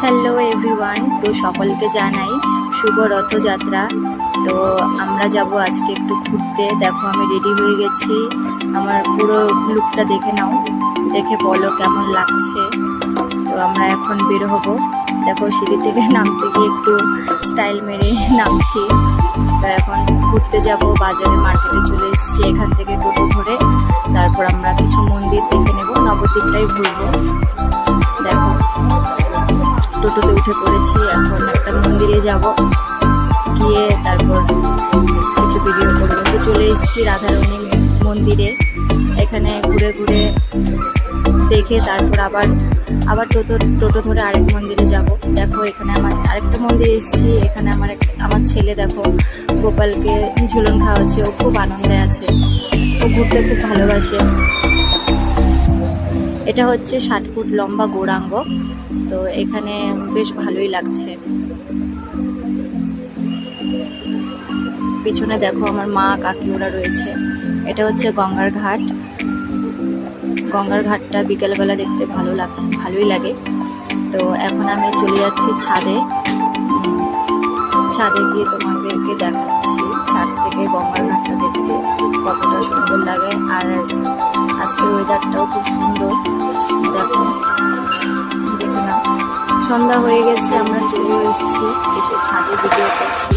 Hello everyone, তো সকলকে জানাই শুভ রথযাত্রা। তো আমরা যাব আজকে একটু ঘুরতে। দেখো আমি রেডি হয়ে গেছি, আমার পুরো লুকটা দেখে নাও, দেখে বলো কেমন লাগছে। তো আমরা এখন বের হব। দেখো সিঁড়ি থেকে নামতে গিয়ে একটু স্টাইল মেরে নামছি। তো এখন ঘুরতে যাব, বাজারে মার্কেটে চলে এসেছি। এখান থেকে টোটো ধরে তারপর আমরা কিছু মন্দির দেখে নেব, নবদ্বীপটাই ঘুরবো। দেখো টোটোতে উঠে পড়েছি, এখন একটা মন্দিরে যাব, গিয়ে তারপর কিছু ভিডিও করবো। তো চলে এসেছি রাধারণী মন্দিরে। এখানে ঘুরে ঘুরে দেখে তারপর আবার টোটো ধরে আরেক মন্দিরে যাব। দেখো এখানে আমার আরেকটা মন্দিরে এসেছি। এখানে আমার ছেলে দেখো গোপালকে ঝুলন খাওয়াচ্ছে, ও খুব আনন্দে আছে, ও ঘুরতে খুব ভালোবাসে। এটা হচ্ছে 60 ফুট লম্বা গৌরাঙ্গ। তো এখানে বেশ ভালোই লাগছে। পিছনে দেখো আমার মা কাকি ওরা রয়েছে। এটা হচ্ছে গঙ্গার ঘাট। গঙ্গার ঘাটটা বিকেলবেলা দেখতে ভালোই লাগে। তো এখন আমি চলে যাচ্ছি ছাদে গিয়ে তোমাদেরকে দেখাচ্ছি ছাদ থেকে গঙ্গার ঘাটটা দেখতে কতটা সুন্দর লাগে। আর আজকের ওয়েদারটাও খুব সুন্দর। দেখো দেখে নাও, সন্ধ্যা হয়ে গেছে, আমরা চলে এসেছি, এসে ছাদে ভিডিও করছি।